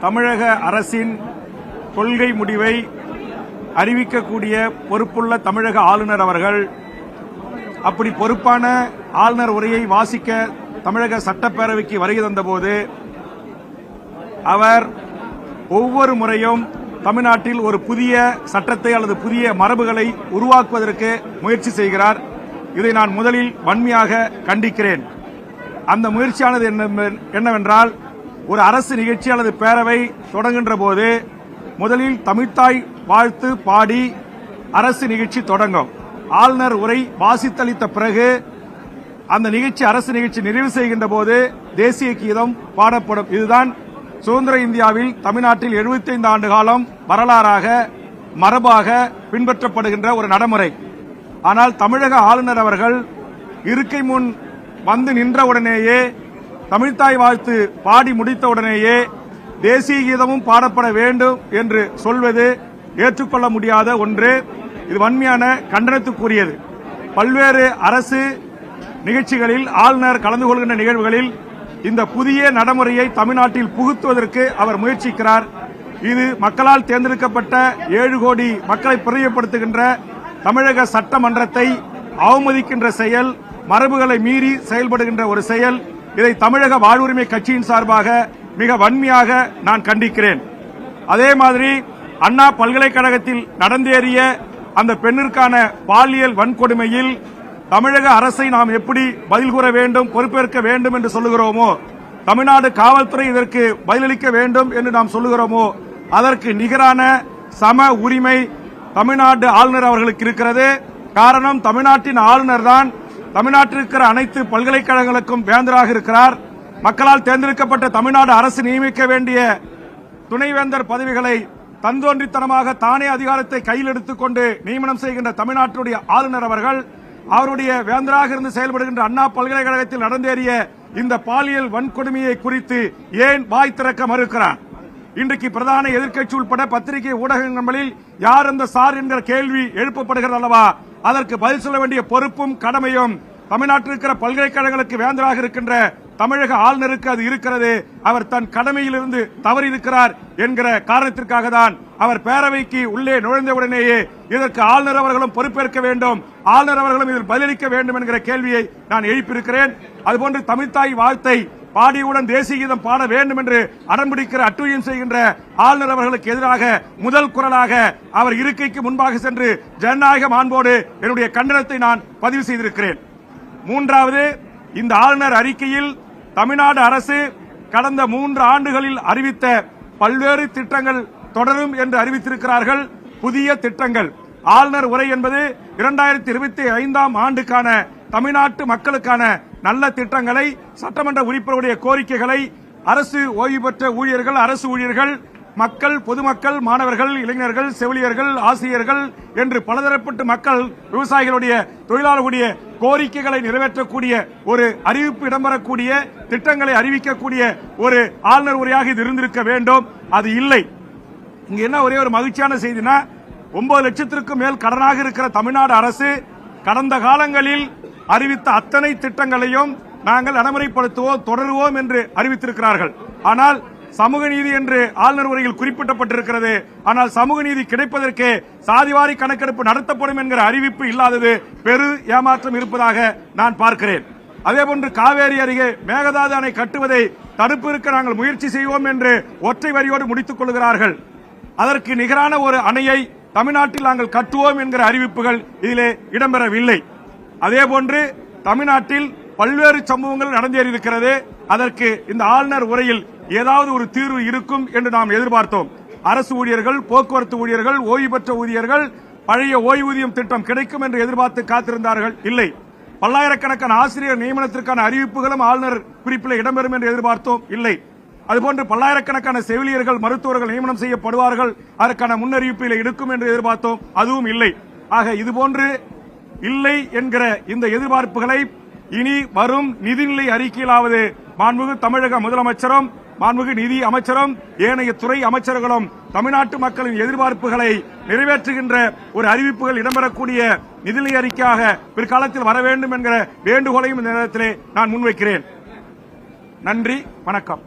தமிழக அரசின் கொள்கை முடிவை அறிவிக்கக்கூடிய பொறுப்புள்ள தமிழக ஆளுநர் அவர்கள் அப்படி பொறுப்பான ஆளுநர் உரையை வாசிக்க தமிழக சட்டப்பேரவைக்கு வருகை தந்தபோது அவர் ஒவ்வொரு முறையும் தமிழ்நாட்டில் ஒரு புதிய சட்டத்தை அல்லது புதிய மரபுகளை உருவாக்குவதற்கு முயற்சி செய்கிறார். இதை நான் முதலில் வன்மையாக கண்டிக்கிறேன். அந்த முயற்சியானது என்னவென்றால், ஒரு அரசு நிகழ்ச்சி அல்லது பேரவை தொடங்குகின்ற போது முதலில் தமிழ்த்தாய் வாழ்த்து பாடி அரசு நிகழ்ச்சி தொடங்கும். ஆளுநர் உரை வாசித்தளித்த பிறகு அந்த நிகழ்ச்சி அரசு நிகழ்ச்சி நிறைவு செய்கின்ற போது தேசிய கீதம் பாடப்படும். இதுதான் சுதந்திர இந்தியாவில் தமிழ்நாட்டில் 75 ஆண்டு காலம் வரலாறாக மரபாக பின்பற்றப்படுகின்ற ஒரு நடைமுறை. ஆனால் தமிழக ஆளுநர் அவர்கள் இருக்கை முன் வந்து நின்றவுடனேயே தமிழ்த்தாய் வாழ்த்து பாடி முடித்தவுடனேயே தேசிய கீதமும் பாடப்பட வேண்டும் என்று சொல்வது ஏற்றுக்கொள்ள முடியாத ஒன்று. இது வன்மையான கண்டனத்துக்குரியது. பல்வேறு அரசு நிகழ்ச்சிகளில் ஆளுநர் கலந்து கொள்கின்ற நிகழ்வுகளில் இந்த புதிய நடைமுறையை தமிழ்நாட்டில் புகுத்துவதற்கு அவர் முயற்சிக்கிறார். இது மக்களால் தேர்ந்தெடுக்கப்பட்ட 7 கோடி மக்களை பிரதிநிதித்துவப்படுத்துகின்ற தமிழக சட்டமன்றத்தை அவமதிக்கின்ற செயல், மரபுகளை மீறி செயல்படுகின்ற ஒரு செயல். இதை தமிழக வாழ்வுரிமை கட்சியின் சார்பாக மிக வன்மையாக நான் கண்டிக்கிறேன். அதே மாதிரி அண்ணா பல்கலைக்கழகத்தில் நடந்தேறிய அந்த பெண்ணிற்கான பாலியல் வன்கொடுமையில் தமிழக அரசை நாம் எப்படி பதில் கூற வேண்டும், பொறுப்பேற்க வேண்டும் என்று சொல்லுகிறோமோ, தமிழ்நாடு காவல்துறை இதற்கு பதிலளிக்க வேண்டும் என்று நாம் சொல்லுகிறோமோ, அதற்கு நிகரான சம உரிமை தமிழ்நாடு ஆளுநர் அவர்களுக்கு இருக்கிறது. காரணம், தமிழ்நாட்டின் ஆளுநர் தான் தமிழ்நாட்டில் இருக்கிற அனைத்து பல்கலைக்கழகங்களுக்கும் வேந்தராக இருக்கிறார். மக்களால் தேர்ந்தெடுக்கப்பட்ட தமிழ்நாடு அரசு நியமிக்க வேண்டிய துணைவேந்தர் பதவிகளை தந்தோன்றித்தனமாக தானே அதிகாரத்தை கையில் எடுத்துக்கொண்டு நியமனம் செய்கின்ற தமிழ்நாட்டுடைய ஆளுநர் அவர்கள் அவருடைய வேந்தராக இருந்து செயல்படுகின்ற அண்ணா பல்கலைக்கழகத்தில் நடந்தேறிய இந்த பாலியல் வன்கொடுமையை குறித்து ஏன் வாய் திறக்க மறுக்கிறார்? இன்றைக்கு பிரதான எதிர்க்கட்சி உட்பட பத்திரிகை ஊடகங்களில் யார் அந்த சார் என்கிற கேள்வி எழுப்பப்படுகிறது அல்லவா? அதற்கு பதில் சொல்ல வேண்டிய பொறுப்பும் கடமையும் தமிழ்நாட்டில் இருக்கிற பல்கலைக்கழகங்களுக்கு வேந்தராக இருக்கின்ற தமிழக ஆளுநருக்கு அது இருக்கிறது. அவர் தன் கடமையிலிருந்து தவறியிருக்கிறார் என்கிற காரணத்திற்காக தான் அவர் பேரவைக்கு உள்ளே நுழைந்தவுடனேயே இதற்கு ஆளுநர் அவர்களும் பொறுப்பேற்க வேண்டும், ஆளுநர் அவர்களும் இதில் பதிலளிக்க வேண்டும் என்கிற கேள்வியை நான் எழுப்பியிருக்கிறேன். அதுபோன்று தமிழ்த்தாய் வாழ்த்தை பாடியவுடன் தேசிய கீதம் பாட வேண்டும் என்று அடம்பிடிக்கிற அட்டுழியம் செய்கின்ற ஆளுநர் அவர்களுக்கு எதிராக முதல் குரலாக அவர் இருக்கைக்கு முன்பாக சென்று ஜனநாயக மாண்போடு என்னுடைய கண்டனத்தை நான் பதிவு செய்திருக்கிறேன். மூன்றாவது, இந்த ஆளுநர் அறிக்கையில் தமிழ்நாடு அரசு கடந்த 3 ஆண்டுகளில் அறிவித்த பல்வேறு திட்டங்கள் தொடரும் என்று அறிவித்திருக்கிறார்கள். புதிய திட்டங்கள். ஆளுநர் உரை என்பது 2025ஆம் ஆண்டுக்கான தமிழ்நாட்டு மக்களுக்கான நல்ல திட்டங்களை, சட்டமன்ற உறுப்பினருடைய கோரிக்கைகளை அரசு ஓய்வு பெற்ற ஊழியர்கள், அரசு ஊழியர்கள், மக்கள், பொதுமக்கள், மாணவர்கள், இளைஞர்கள், செவிலியர்கள், ஆசிரியர்கள் என்று பலதரப்பட்ட மக்கள், விவசாயிகளுடைய, தொழிலாளர்களுடைய கோரிக்கைகளை நிறைவேற்றக்கூடிய ஒரு அறிவிப்பு இடம்பெறக்கூடிய திட்டங்களை அறிவிக்கக்கூடிய ஒரு ஆளுநர் உரையாக இது இருந்திருக்க வேண்டும். அது இல்லை. இங்க என்ன ஒரே ஒரு மகிழ்ச்சியான செய்தினா, 9 லட்சத்திற்கும் மேல் கடனாக இருக்கிற தமிழ்நாடு அரசு கடந்த காலங்களில் அறிவித்த அத்தனை திட்டங்களையும் நாங்கள் நடைமுறைப்படுத்துவோம், தொடருவோம் என்று அறிவித்திருக்கிறார்கள். ஆனால் சமூக நீதி என்று ஆளுநர் உரையில் குறிப்பிடப்பட்டிருக்கிறது. ஆனால் சமூக நீதி கிடைப்பதற்கு சாதிவாரி கணக்கெடுப்பு நடத்தப்படும் என்கிற அறிவிப்பு இல்லாதது பெரு ஏமாற்றம் இருப்பதாக நான் பார்க்கிறேன். அதேபோன்று காவேரி அருகே மேகதாது அணை கட்டுவதை தடுப்பதற்கு நாங்கள் முயற்சி செய்வோம் என்று ஒற்றை வரியோடு முடித்துக் கொள்கிறார்கள். அதற்கு நிகரான ஒரு அணையை தமிழ்நாட்டில் நாங்கள் கட்டுவோம் என்கிற அறிவிப்புகள் இதிலே இடம்பெறவில்லை. அதேபோன்று தமிழ்நாட்டில் பல்வேறு சம்பவங்கள் நடந்தேறியிருக்கிறது. அதற்கு இந்த ஆளுநர் உரையில் ஏதாவது ஒரு தீர்வு இருக்கும் என்று நாம் எதிர்பார்த்தோம். அரசு ஊழியர்கள், போக்குவரத்து ஊழியர்கள், ஓய்வு பெற்ற ஊழியர்கள் பழைய ஓய்வூதியம் திட்டம் கிடைக்கும் என்று எதிர்பார்த்து காத்திருந்தார்கள். இல்லை. பல்லாயிரக்கணக்கான ஆசிரியர் நியமனத்திற்கான அறிவிப்புகளும் ஆளுநர் குறிப்பில் இடம்பெறும் என்று எதிர்பார்த்தோம். இல்லை. அதுபோன்று பல்லாயிரக்கணக்கான செவிலியர்கள், மருத்துவர்கள் நியமனம் செய்யப்படுவார்கள், அதற்கான முன்னறிவிப்பில் இருக்கும் என்று எதிர்பார்த்தோம். அதுவும் இல்லை. ஆக இதுபோன்று இல்லை என்கிற இந்த எதிர்பார்ப்புகளை இனி வரும் நிதிநிலை அறிக்கையிலாவது மாண்புமிகு தமிழக முதலமைச்சரும், மாண்புமிகு நிதி அமைச்சரும், ஏனைய துறை அமைச்சர்களும் தமிழ்நாட்டு மக்களின் எதிர்பார்ப்புகளை நிறைவேற்றுகின்ற ஒரு அறிவிப்புகள் இடம்பெறக்கூடிய நிதிநிலை அறிக்கையாக பிற்காலத்தில் வர வேண்டும் என்கிற வேண்டுகோளையும் இந்த நேரத்திலே நான் முன்வைக்கிறேன். நன்றி, வணக்கம்.